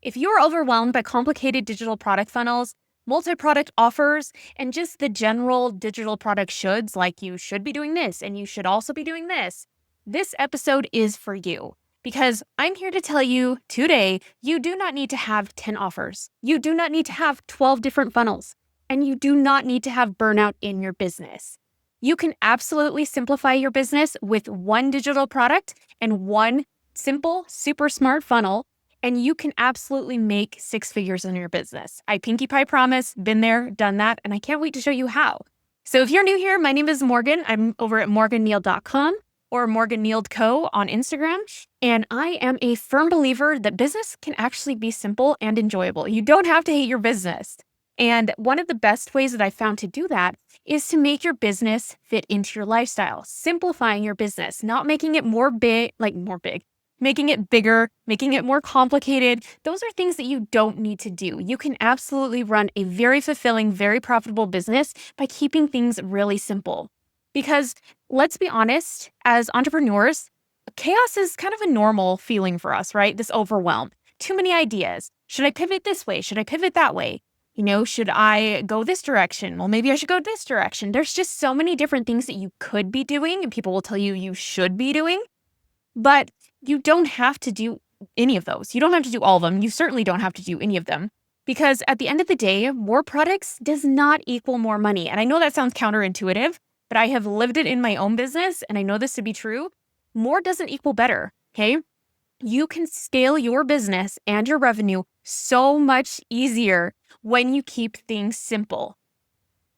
If you're overwhelmed by complicated digital product funnels, multi-product offers, and just the general digital product shoulds, like you should be doing this and you should also be doing this episode is for you. Because I'm here to tell you today, you do not need to have 10 offers. You do not need to have 12 different funnels. And you do not need to have burnout in your business. You can absolutely simplify your business with one digital product and one simple, super smart funnel, and you can absolutely make 6 figures in your business. I pinkie pie promise, been there, done that, and I can't wait to show you how. So if you're new here, my name is Morgan. I'm over at morgannield.com or Morgan Nield Co. on Instagram, and I am a firm believer that business can actually be simple and enjoyable. You don't have to hate your business. And one of the best ways that I found to do that is to make your business fit into your lifestyle, simplifying your business, not making it making it bigger, making it more complicated. Those are things that you don't need to do. You can absolutely run a very fulfilling, very profitable business by keeping things really simple. Because let's be honest, as entrepreneurs, chaos is kind of a normal feeling for us, right? This overwhelm, too many ideas. Should I pivot this way? Should I pivot that way? Should I go this direction? Well, maybe I should go this direction. There's just so many different things that you could be doing and people will tell you should be doing, but you don't have to do any of those. You don't have to do all of them. You certainly don't have to do any of them because at the end of the day, more products does not equal more money. And I know that sounds counterintuitive, but I have lived it in my own business and I know this to be true. More doesn't equal better, okay? You can scale your business and your revenue so much easier when you keep things simple.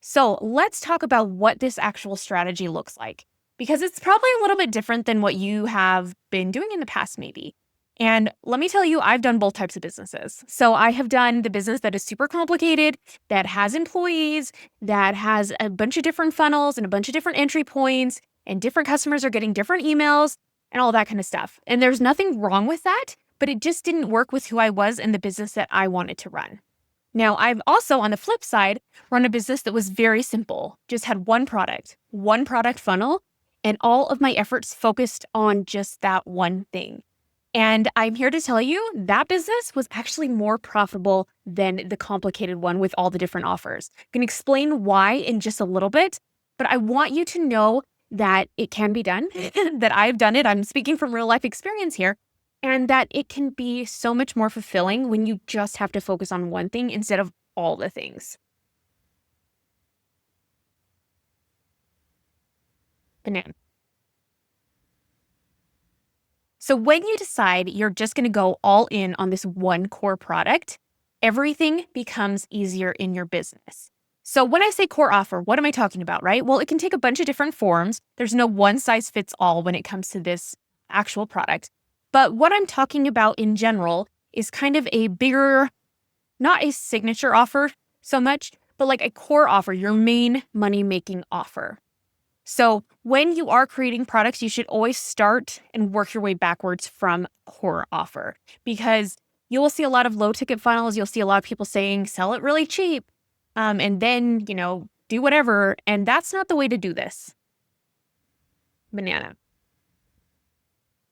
So let's talk about what this actual strategy looks like, because it's probably a little bit different than what you have been doing in the past, maybe. And let me tell you, I've done both types of businesses. So I have done the business that is super complicated, that has employees, that has a bunch of different funnels and a bunch of different entry points, and different customers are getting different emails and all that kind of stuff. And there's nothing wrong with that, but it just didn't work with who I was in the business that I wanted to run. Now, I've also, on the flip side, run a business that was very simple, just had one product funnel, and all of my efforts focused on just that one thing. And I'm here to tell you that business was actually more profitable than the complicated one with all the different offers. I can explain why in just a little bit, but I want you to know that it can be done, that I've done it. I'm speaking from real life experience here. And that it can be so much more fulfilling when you just have to focus on one thing instead of all the things. Banana. So when you decide you're just going to go all in on this one core product, everything becomes easier in your business. So when I say core offer, what am I talking about, right? Well, it can take a bunch of different forms. There's no one size fits all when it comes to this actual product. But what I'm talking about in general is kind of a bigger, not a signature offer so much, but like a core offer, your main money-making offer. So when you are creating products, you should always start and work your way backwards from core offer, because you will see a lot of low ticket funnels. You'll see a lot of people saying, sell it really cheap, and then, do whatever. And that's not the way to do this. Banana.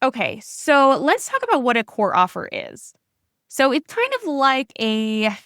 Okay, so let's talk about what a core offer is. So it's kind of like I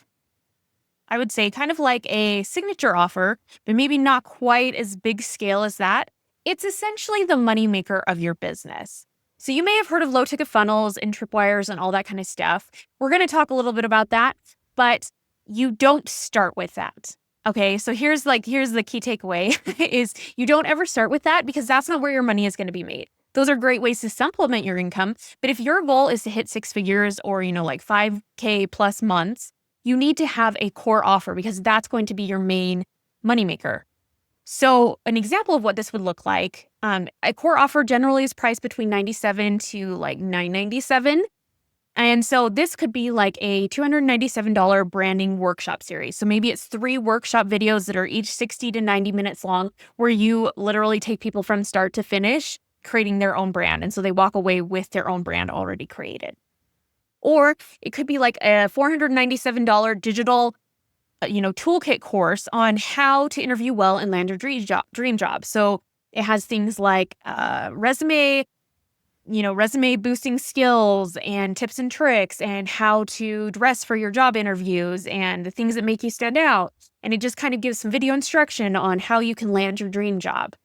would say kind of like a signature offer, but maybe not quite as big scale as that. It's essentially the moneymaker of your business. So you may have heard of low ticket funnels and tripwires and all that kind of stuff. We're going to talk a little bit about that, but you don't start with that. Okay, so here's the key takeaway is you don't ever start with that, because that's not where your money is going to be made. Those are great ways to supplement your income. But if your goal is to hit 6 figures or, like 5K plus months, you need to have a core offer, because that's going to be your main moneymaker. So an example of what this would look like, a core offer generally is priced between $97 to like $997. And so this could be like a $297 branding workshop series. So maybe it's 3 workshop videos that are each 60 to 90 minutes long, where you literally take people from start to finish creating their own brand. And so they walk away with their own brand already created. Or it could be like a $497 digital, toolkit course on how to interview well and land your dream job. So it has things like resume, resume boosting skills and tips and tricks and how to dress for your job interviews and the things that make you stand out. And it just kind of gives some video instruction on how you can land your dream job.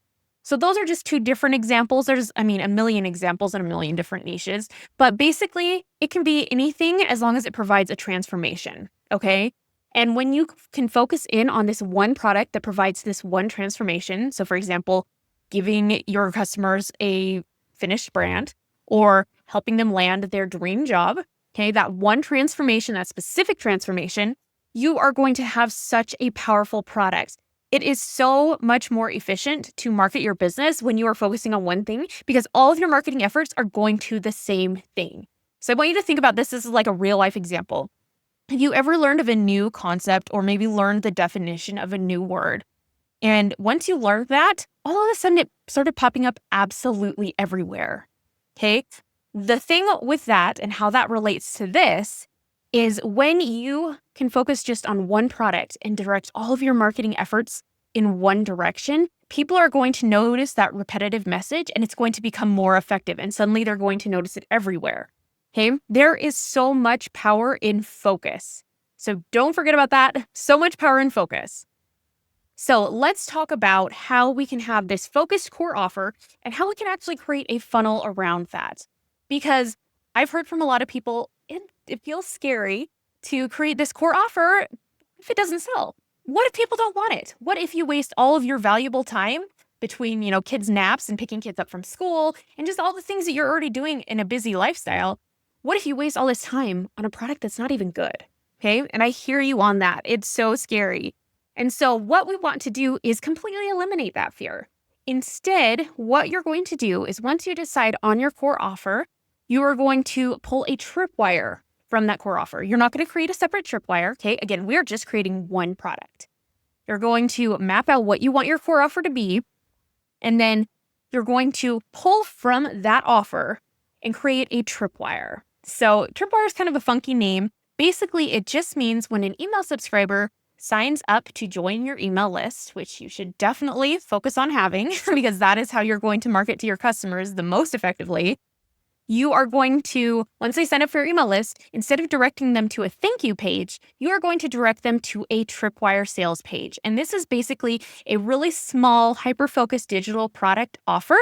So those are just two different examples. There's, a million examples in a million different niches, but basically it can be anything as long as it provides a transformation. Okay. And when you can focus in on this one product that provides this one transformation, so for example, giving your customers a finished brand or helping them land their dream job, okay, that one transformation, that specific transformation, you are going to have such a powerful product. It is so much more efficient to market your business when you are focusing on one thing because all of your marketing efforts are going to the same thing. So I want you to think about this. This is like a real life example. Have you ever learned of a new concept or maybe learned the definition of a new word? And once you learned that, all of a sudden it started popping up absolutely everywhere. Okay. The thing with that and how that relates to this is when you can focus just on one product and direct all of your marketing efforts in one direction, people are going to notice that repetitive message and it's going to become more effective. And suddenly they're going to notice it everywhere. Okay. There is so much power in focus. So don't forget about that. So much power in focus. So let's talk about how we can have this focused core offer and how we can actually create a funnel around that. Because I've heard from a lot of people, it feels scary to create this core offer if it doesn't sell. What if people don't want it? What if you waste all of your valuable time between, kids' naps and picking kids up from school and just all the things that you're already doing in a busy lifestyle? What if you waste all this time on a product that's not even good? Okay. And I hear you on that. It's so scary. And so what we want to do is completely eliminate that fear. Instead, what you're going to do is once you decide on your core offer, you are going to pull a tripwire from that core offer. You're not going to create a separate tripwire. Okay. Again, we're just creating one product. You're going to map out what you want your core offer to be. And then you're going to pull from that offer and create a tripwire. So tripwire is kind of a funky name. Basically, it just means when an email subscriber signs up to join your email list, which you should definitely focus on having because that is how you're going to market to your customers the most effectively. You are going to, once they sign up for your email list, instead of directing them to a thank you page, you are going to direct them to a tripwire sales page. And this is basically a really small, hyper-focused digital product offer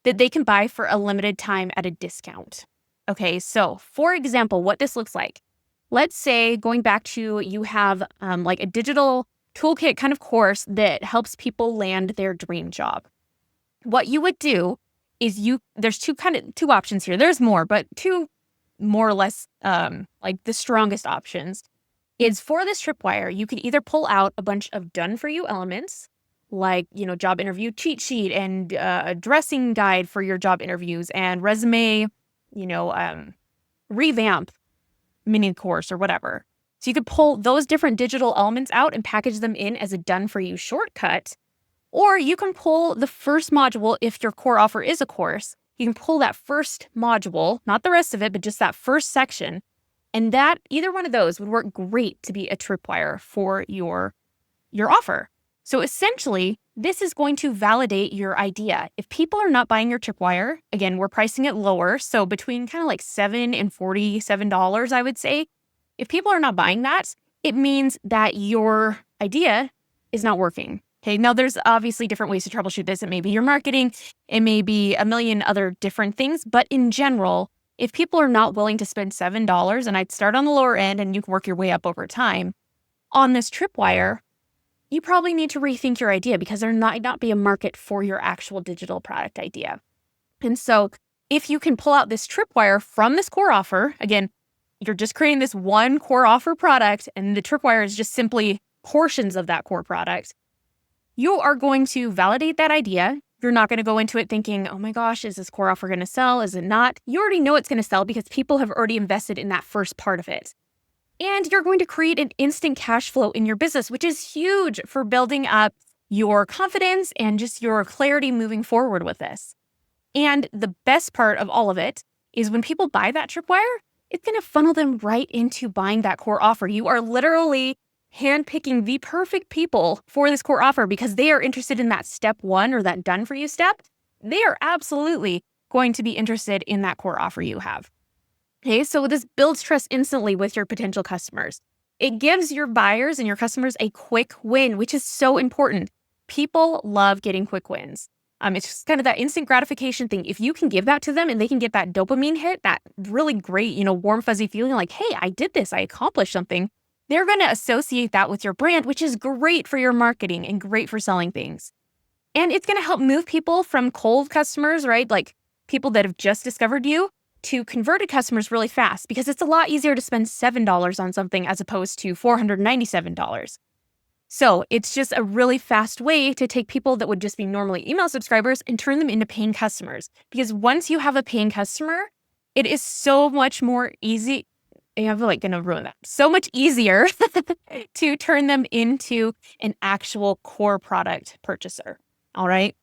that they can buy for a limited time at a discount. Okay, so for example, what this looks like. Let's say going back to you have like a digital toolkit kind of course that helps people land their dream job. What you would do is there's two options here. There's more, but two more or less like the strongest options is for this tripwire. You can either pull out a bunch of done for you elements like, job interview cheat sheet and a dressing guide for your job interviews and resume, revamp mini course or whatever. So you could pull those different digital elements out and package them in as a done for you shortcut. Or you can pull the first module if your core offer is a course. You can pull that first module, not the rest of it, but just that first section. And that either one of those would work great to be a tripwire for your offer. So essentially, this is going to validate your idea. If people are not buying your tripwire, again, we're pricing it lower. So between kind of like $7 and $47, I would say. If people are not buying that, it means that your idea is not working. Okay, now there's obviously different ways to troubleshoot this. It may be your marketing, it may be a million other different things. But in general, if people are not willing to spend $7, and I'd start on the lower end and you can work your way up over time, on this tripwire, you probably need to rethink your idea because there might not be a market for your actual digital product idea. And so if you can pull out this tripwire from this core offer, again, you're just creating this one core offer product and the tripwire is just simply portions of that core product, you are going to validate that idea. You're not going to go into it thinking, oh my gosh, is this core offer going to sell? Is it not? You already know it's going to sell because people have already invested in that first part of it. And you're going to create an instant cash flow in your business, which is huge for building up your confidence and just your clarity moving forward with this. And the best part of all of it is when people buy that tripwire, it's going to funnel them right into buying that core offer. You are literally handpicking the perfect people for this core offer because they are interested in that step one or that done for you step. They are absolutely going to be interested in that core offer you have. Okay, so this builds trust instantly with your potential customers. It gives your buyers and your customers a quick win, which is so important. People love getting quick wins. It's just kind of that instant gratification thing. If you can give that to them and they can get that dopamine hit, that really great, warm, fuzzy feeling like, hey, I did this, I accomplished something, they're going to associate that with your brand, which is great for your marketing and great for selling things. And it's going to help move people from cold customers, right? Like people that have just discovered you, to converted customers really fast, because it's a lot easier to spend $7 on something as opposed to $497. So it's just a really fast way to take people that would just be normally email subscribers and turn them into paying customers. Because once you have a paying customer, it is so much more easy. I'm like going to ruin that. So much easier to turn them into an actual core product purchaser. All right.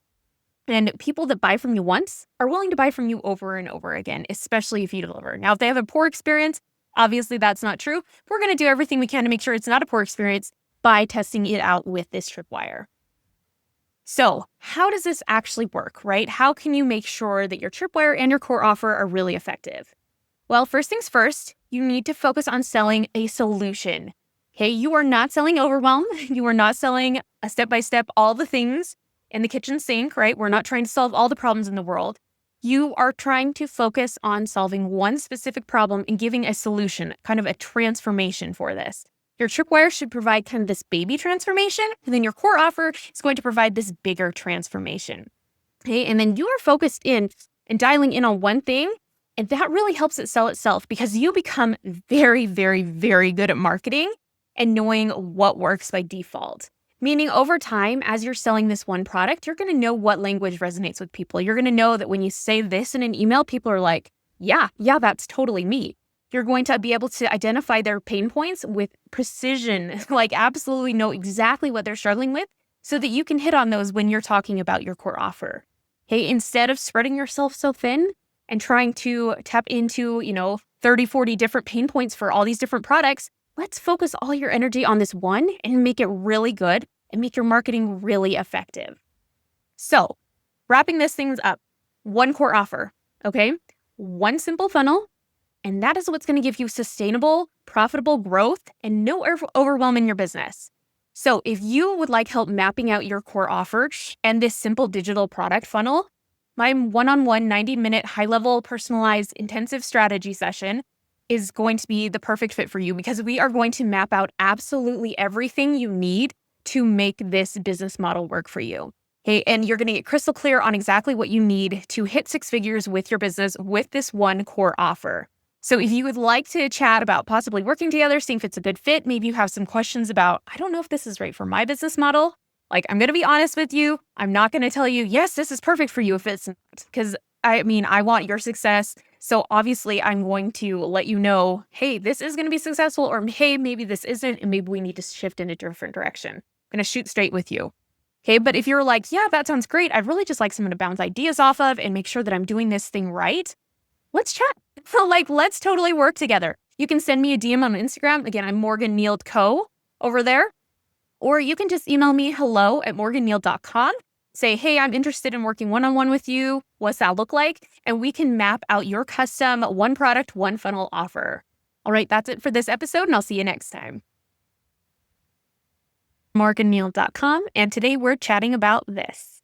And people that buy from you once are willing to buy from you over and over again, especially if you deliver. Now, if they have a poor experience, obviously that's not true. We're going to do everything we can to make sure it's not a poor experience by testing it out with this tripwire. So how does this actually work, right? How can you make sure that your tripwire and your core offer are really effective? Well, first things first, you need to focus on selling a solution. Okay, you are not selling overwhelm. You are not selling a step-by-step, all the things in the kitchen sink, right? We're not trying to solve all the problems in the world. You are trying to focus on solving one specific problem and giving a solution, kind of a transformation for this. Your tripwire should provide kind of this baby transformation, and then your core offer is going to provide this bigger transformation. Okay, and then you are focused in and dialing in on one thing, and that really helps it sell itself because you become very, very, very good at marketing and knowing what works by default. Meaning over time, as you're selling this one product, you're going to know what language resonates with people. You're going to know that when you say this in an email, people are like, yeah, that's totally me. You're going to be able to identify their pain points with precision, like absolutely know exactly what they're struggling with so that you can hit on those when you're talking about your core offer. Okay, instead of spreading yourself so thin and trying to tap into, 30, 40 different pain points for all these different products, let's focus all your energy on this one and make it really good and make your marketing really effective. So, wrapping this things up, one core offer, okay? One simple funnel, and that is what's going to give you sustainable, profitable growth and no overwhelm in your business. So, if you would like help mapping out your core offer and this simple digital product funnel, my one-on-one 90-minute high-level personalized intensive strategy session is going to be the perfect fit for you because we are going to map out absolutely everything you need to make this business model work for you. Okay, and you're going to get crystal clear on exactly what you need to hit 6 figures with your business with this one core offer. So if you would like to chat about possibly working together, seeing if it's a good fit, maybe you have some questions about, I don't know if this is right for my business model. Like, I'm going to be honest with you. I'm not going to tell you, yes, this is perfect for you if it's not, because I want your success. So obviously I'm going to let you know, hey, this is going to be successful, or hey, maybe this isn't, and maybe we need to shift in a different direction. I'm going to shoot straight with you. Okay, but if you're like, yeah, that sounds great. I'd really just like someone to bounce ideas off of and make sure that I'm doing this thing right. Let's chat. So let's totally work together. You can send me a DM on Instagram. Again, I'm Morgan Nield Co. over there. Or you can just email me hello@morgannield.com. Say, hey, I'm interested in working one-on-one with you. What's that look like? And we can map out your custom one product, one funnel offer. All right, that's it for this episode, and I'll see you next time. morgannield.com, and today we're chatting about this.